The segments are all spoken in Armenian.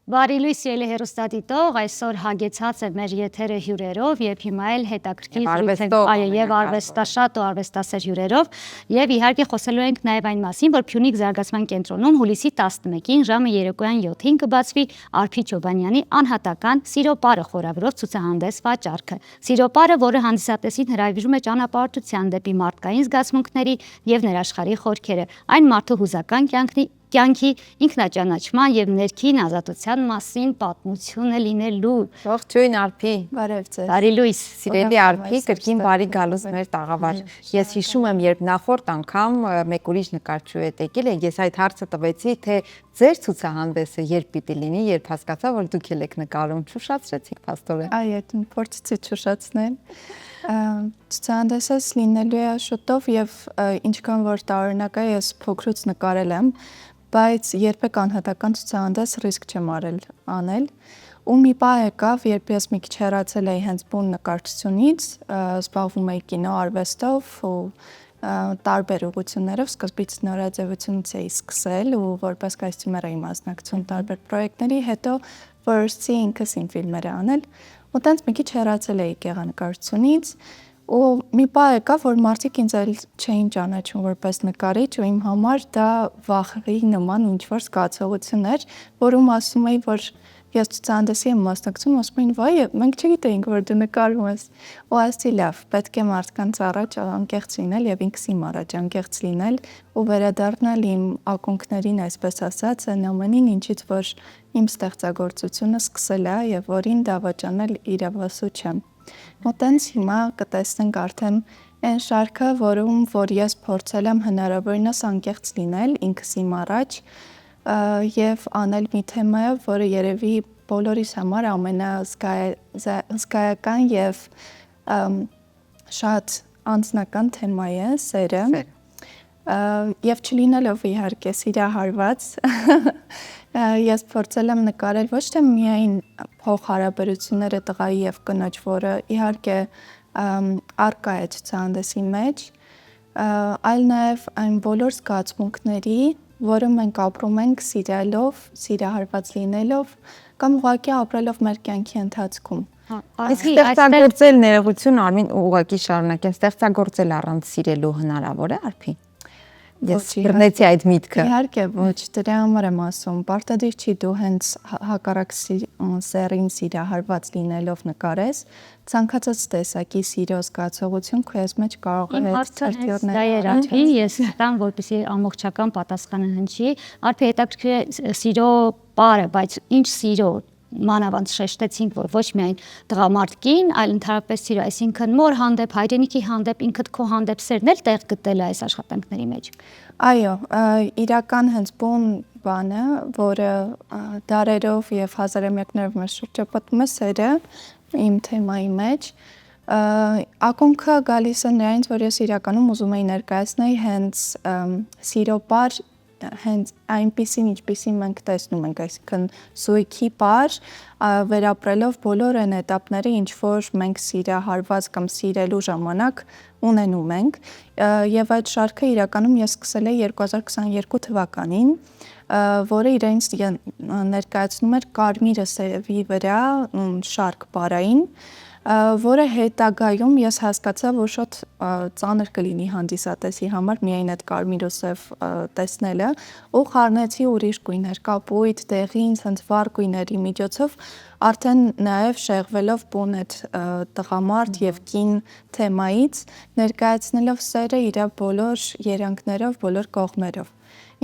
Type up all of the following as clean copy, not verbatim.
Բարի լույս ելի հեռուստադիտող, այսօր հագեցած է մեր եթերը հյուրերով եւ հիմա էլ հետաքրքիր եւ արվեստաշատ ու արվեստասեր հյուրերով եւ իհարկե խոսելու ենք նաեւ այն մասին, որ Փյունիկ զարգացման կենտրոնում հուլիսի 11-ին ժամը երեկոյան 7-ին կբացվի Արփի Չոբանյանի անհատական Սիրո պարը խորագրով ցուցահանդես վաճառքը։ Սիրո պարը, որը հանդիսատեսին հրավիրում է ճանապարհորդության դեպի մարդկային զգացմունքների եւ ներաշխարհի խորքերը, այն մարդու հուզական կյանքի ինքնաճանաչման եւ ներքին ազատության մասին պատմություն է լինելու։ Ողջույն Արփի։ Բարև ձեզ։ Բարի լույս։ Սիրելի Արփի, կրկին բարի գալուս մեր տաղավար։ Ես հիշում եմ, երբ նախորդ անգամ մեկ ուրիշ նկարչու հետ եկել եք, ես այդ հարցը տվեցի, թե ձեր ցուցահանդեսը երբ պիտի լինի, երբ հասկացա, որ դուք եք նկարում, շուշացրեցիք փաստորեն։ Այո, փորձեցի շուշացնել։ Ցուցահանդեսս լինելու է շուտով եւ ինչքան որ տարօրինակ է, ես փոքրուց նկարել եմ, բայց երբեք անհատական ցուցահանդես ռիսկ չեմ անել։ Ու մի պահ եկավ, երբ ես մի քիչ հեռացել էի հենց բուն նկարչությունից, զբաղվում էի կինո արվեստով ու տարբեր ուղղություններով, սկզբից նորաձևությունից էի սկսել ու որպես կոստյումեր էի մասնակցում տարբեր պրոյեկտների, հետո first-ի ինքս իմ ֆիլմերը անել, ու տենց մի քիչ հեռացել էի գեղանկարչությունից, ու մի պահ եկավ, որ մարդիկ ինձ էլ չէին ճանաչում որպես նկարիչ, ու իմ համար դա վախի նման ինչ-որ զգացողություն էր, որում ասում էի, որ ես ցուցահանդեսի եմ մասնակցում, ասում էին, վայ, մենք չգիտեինք, որ դու նկարում ես, ու ասեցի, լավ, պետք է մարդկանց առաջ անկեղծ լինել եւ ինքս իմ առաջ անկեղծ լինել ու վերադառնալ իմ ակունքներին, այսպես ասած, այն ամենին, ինչից որ իմ ստեղծագործությունը սկսել է եւ որին դավաճանել իրավասու չեմ։ Ու տենց հիմա կտեսնենք արդեն այն շարքը, որ ես փորձել եմ հնարավորինս անկեղծ լինել ինքս իմ առաջ եւ անել մի թեմայով, որը երևի բոլորիս համար ամենազգայական եւ շատ անձնական թեմա է, սերը։ Եվ չլինելով իհարկե սիրահարված, ես փորձել եմ նկարել ոչ թե միայն փոխհարաբերությունները տղայի եւ կնոջ, որը իհարկե առկա է ցուցահանդեսի մեջ, այլ նաեւ այն բոլոր զգացմունքների, որը մենք ապրում ենք սիրելով, սիրահարված լինելով կամ ուղղակի ապրելով մեր կյանքի ընթացքում։ Իսկ ստեղծագործել ներողություն Արմին, ուղղակի շարունակեմ, ստեղծագործել առանց սիրելու հնարավոր է Արփի։ Ես բռնեցի այդ միտքը։ Իհարկե, ոչ, դրա համար եմ ասում, պարտադիր չի դու հենց հակառակ սեռին սիրահարված լինելով նկարես, ցանկացած տեսակի սիրո զգացողություն քո մեջ կարող է դա էր Արփի, ես տամ, որպեսզի ամբողջական պատասխանը հնչի։ Արփի, հետաքրքիր է սիրո պարը, բայց ինչ սիրո մանավանդ շեշտեցինք, որ ոչ միայն տղամարդկին, այլ ընդհանրապես սիրո, այսինքն մոր հանդեպ, հայրենիքի հանդեպ, ինքդ քո հանդեպ սերն էլ տեղ գտել է այս աշխատանքների մեջ։ Այո, իրական հենց բուն բանը, որը դարերով եւ հազարամյակներով մեզ շրջապատում է, սերը իմ թեմայի մեջ, ակունքը գալիս է նրանից, որ ես իրականում ուզում էի ներկայացնել հենց սիրո պար, հենց այնպիսին, ինչպիսին մենք տեսնում ենք, այսինքն զույգի պար, վերապրելով բոլոր այն էտապները, ինչ որ մենք սիրահարված կամ սիրելու ժամանակ ունենում ենք, եւ այդ շարքը իրականում ես սկսել էի 2022 թվականին, որը իրենց ներկայացնում էր կարմիրը սևի վրա շարք պարային, որը հետագայում ես հասկացա, որ շատ ծանր կլինի հանդիսատեսի համար միայն այդ կարմիր ու սև տեսնելը, ու խառնեցի ուրիշ գույներ, կապույտ, դեղին, ցած վառ գույների միջոցով, արդեն նաև շեղվելով բուն այդ տղամարդ եւ կին թեմայից, ներկայացնելով սերը իր բոլոր երանգներով, բոլոր կողմերով։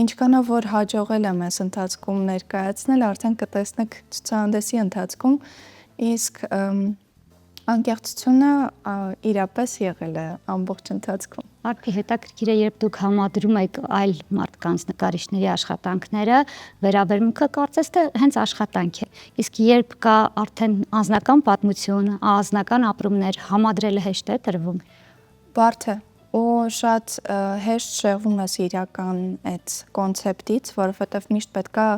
Ինչքանով որ հաջողել եմ այս ընթացքում ներկայացնել, արդեն կտեսնեք ցուցահանդեսի ընթացքում, իսկ անկեղծությունը իրապես եղել է ամբողջ ընթացքում։ Արփի, հետաքրքիր է, երբ դուք համադրում եք այլ մարդկանց նկարիչների աշխատանքները, վերաբերմունքը կարծես թե հենց աշխատանք է։ Իսկ երբ կա արդեն անձնական պատմություն, անձնական ապրումներ, համադրելը հեշտ է տրվում։ Բարդ է ու շատ հեշտ շեղվում ես իրական այդ կոնցեպտից, որովհետև միշտ պետքա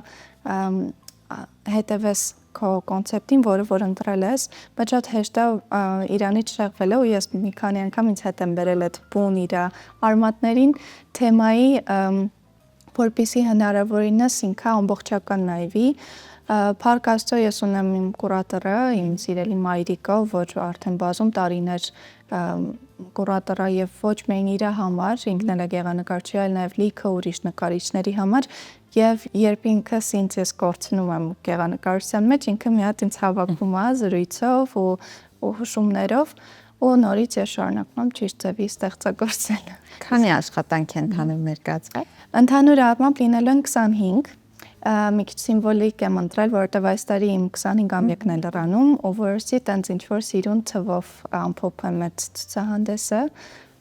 հետևես քո կոնցեպտին, որ ընտրել ես, բայց շատ հեշտ է իրանից շեղվելը, ու ես մի քանի անգամ ինձ հետ եմ բերել այդ բուն իր արմատներին թեմայի, որպեսզի հնարավորինս ինքը ամբողջական նայվի, Փառք Աստծո, ես ունեմ իմ կուրատորը, իմ սիրելի մայրիկը, որ արդեն բազում տարիներ կուրատոր է եւ ոչ միայն իր համար, ինքն էլ է գեղանկարչի, այլ նաեւ լիքը ուրիշ նկարիչների համար եւ երբ ինքս ինձ ես կորցնում եմ գեղանկարչության մեջ, ինքը մի հատ ինձ հավաքում է զրույցով ու հուշումներով ու նորից ես շարունակում եմ ճիշտ ձևի ստեղծագործել։ Քանի աշխատանք են ընդհանուր ներկայացվել։ Ընդհանուր առմամբ լինելու են 25, մի քիչ սիմվոլիկ եմ ընտրել, որովհետև այս տարի իմ 25-ամյակն է լրանում, ու որսի տենց ինչ-որ սիրուն թվով ամփոփեմ այդ ցուցահանդեսը,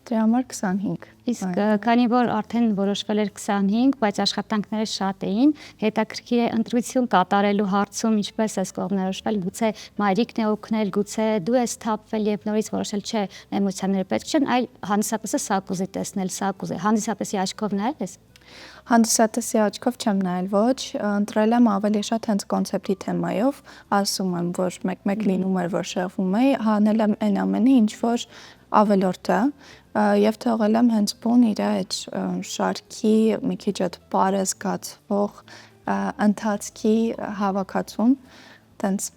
դրա համար 25։ Իսկ քանի որ արդեն որոշվել էր 25, բայց աշխատանքները շատ էին, հետաքրքիր է ընտրություն կատարելու հարցում ինչպես է կողմնորոշվել, գուցե մայրիկն է օգնել, գուցե դու ես թափվել եւ նորից որոշել չէ, էմոցիաները պետք չեն, այլ հանդիսատեսը սա կուզի տեսնել, սա կուզի։ Հանդիսատեսի աչքով նայել ես։ Հանդիսատեսի աչքով չեմ նայել, ոչ, ընտրել եմ ավելի շատ հենց կոնցեպտի թեմայով, ասում եմ, որ մեկ-մեկ լինում էր, որ շեղվում էի, հանել եմ այն ամենը, ինչ որ ավելորդ է, եւ թողել եմ հենց բուն իր այդ շարքի մի քիչ այդ պարզ գացվող ընթացքի հավաքածուն, տենց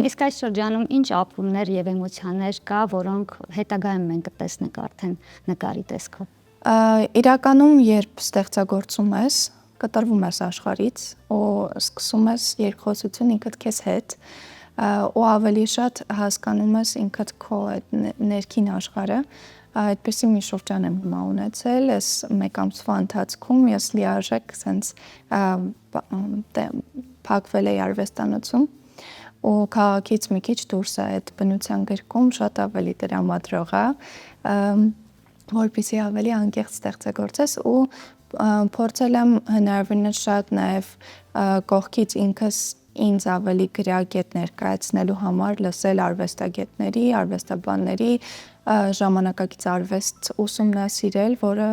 Իսկ այս շրջանում ինչ ապրումներ եւ էմոցիաներ կա, որոնք հետագայում մենք կտեսնենք արդեն նկարի տեսքով։ Իրականում, երբ ստեղծագործում ես, կտրվում ես աշխարհից ու սկսում ես երկխոսություն ինքդ քեզ հետ ու ավելի շատ հասկանում ես ինքդ քո այդ ներքին աշխարհը, այդպեսի մի շրջան եմ հիմա ունեցել, այս մեկ ամսվա ընթացքում ես լիարժեք sense փակվել էի արվեստանոցում ու քաղաքից մի քիչ դուրս է այդ բնության գրքում շատ ավելի դրամատրող է, որպեսզի ավելի անկեղծ ստեղծագործես ու փորձել եմ հնարավորինս շատ նաև կողքից ինքս ինձ ավելի գրագետ ներկայացնելու համար լսել արվեստագետների, արվեստաբանների, ժամանակակից արվեստ ուսումնասիրել, որը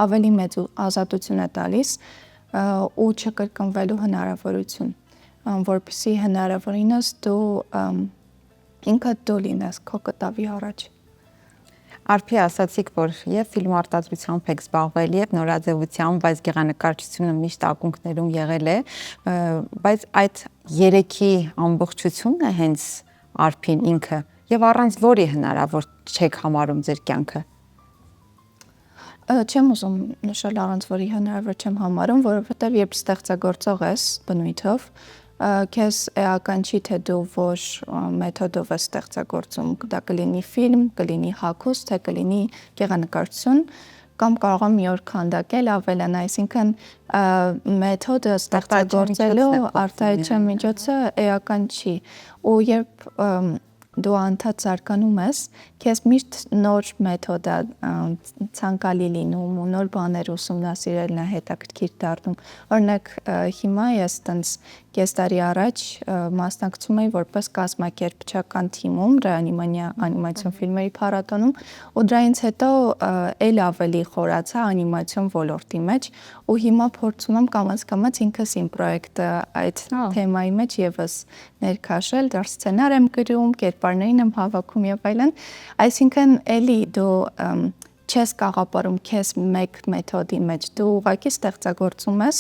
ավելի մեծ ազատություն է տալիս ու չկրկնվելու հնարավորություն, որպեսզի հնարավորինս դու ինքդ դու լինես քո կտավի առաջ։ Արփի ասացիք, որ եւ ֆիլմարտադրությամբ եք զբաղվել եւ նորաձևությամբ, բայց գեղանկարչությունը միշտ ակունքներում եղել է, բայց այդ երեքի ամբողջությունն է հենց Արփին ինքը եւ առանց որի հնարավոր չեք համարում ձեր կյանքը։ Չեմ ուզում նշել առանց որի հնարավոր չեմ համարում, որովհետեւ երբ ստեղծագործող ես բնույթով, քեզ էական չի թե դու որ մեթոդով ես ստեղծագործում, դա կլինի ֆիլմ, կլինի հագուստ, թե կլինի գեղանկարչություն, կամ կարող եմ մի օր քանդակել ավելան, այսինքն մեթոդը ստեղծագործելու արտահայտչական միջոցը էական չի, ու երբ դու անդադ զարգանում ես, քեզ միշտ նոր մեթոդ է ցանկալի լինում ու նոր բաներ ուսումնասիրելն է հետաքրքիր դառնում։ Օրինակ հիմա ես տենց կես տարի առաջ մասնակցում էի որպես կազմակերպչական թիմում Ռեանիմանիա անիմացիոն ֆիլմերի փառատոնում ու դրանից հետո էլ ավելի խորացա անիմացիոն ոլորտի մեջ ու հիմա փորձում եմ կամաց-կամաց ինքս իմ պրոյեկտը այդ թեմայի մեջ եւս ներքաշել, դեռ սցենար եմ գրում, կերպարներին եմ հավաքում եւ այլն, այսինքն էլի դու չես կաղապարում քեզ մեկ մեթոդի մեջ, դու ուղղակի ստեղծագործում ես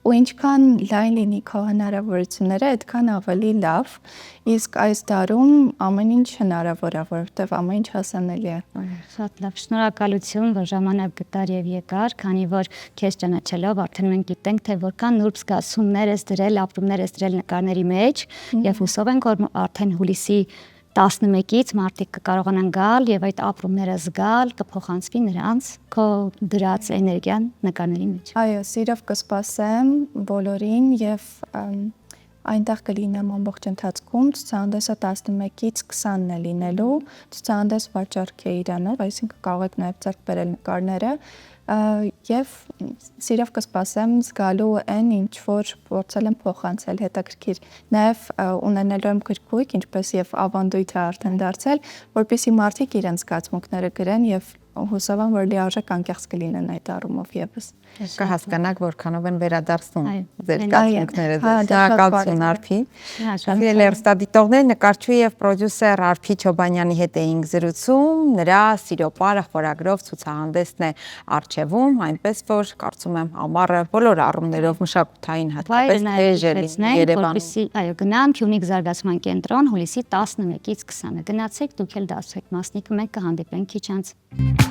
ու ինչքան լայն լինի քո հնարավորությունները, այդքան ավելի լավ, իսկ այս դարում ամեն ինչ հնարավոր է, որովհետև ամեն ինչ հասանելի է։ Շատ լավ, շնորհակալություն, որ ժամանակ գտար եւ եկար, քանի որ քեզ ճանաչելով արդեն մենք գիտենք, թե որքան նուրբ զգացումներ ես դրել, ապրումներ ես դրել նկարների մեջ եւ հուսով ենք, որ արդեն հուլիսի 11-ից մարդիկ կկարողանան գալ եւ այդ ապրումները զգալ, կփոխանցվի նրանց քո դրած էներգիան նկարների մեջ։ Այո, սիրով կսպասեմ բոլորին եւ այնտեղ կլինեմ ամբողջ ընթացքում, ցուցահանդեսը 11-ից 20-ն է լինելու, ցուցահանդես վաճառք է իրանով, այսինքն կարող եք նաեւ ձեռք բերել նկարները եւ սիրով կսպասեմ զգալու այն ինչ որ փորձել եմ փոխանցել հետաքրքիր նաեւ ունենալու եմ գրքույկ ինչպես եւ ավանդույթ է արդեն դարձել որպեսզի մարդիկ իրենց զգացմունքները գրեն եւ հուսով եմ, որ լիարժեք անկեղծ կլինեն այդ առումով եւս։ Կհասկանաք որքանով են վերադարձնում Այո, ձեր այո, կարծիքները։ դա շատ Շնորհակալություն բարի։ Արփի։ Շատ Սիրելի հեռուստադիտողներ, նկարչուհի եւ պրոդյուսեր Արփի Չոբանյանի հետ էինք զրուցում, նրա Սիրո պարը խորագրով ցուցահանդեսն է արխիվում, այնպես որ կարծում եմ ամառը բոլոր առումներով մշակութային հատկապես թեժ է լինի Երևանում։ Այո, գնամ Փյունիկ զարգացման կենտրոն հուլիսի 11-ից 20-ը։ Գնացեք, դուք էլ դասեք մասնիկը, մենք կհանդիպենք քիչ անց։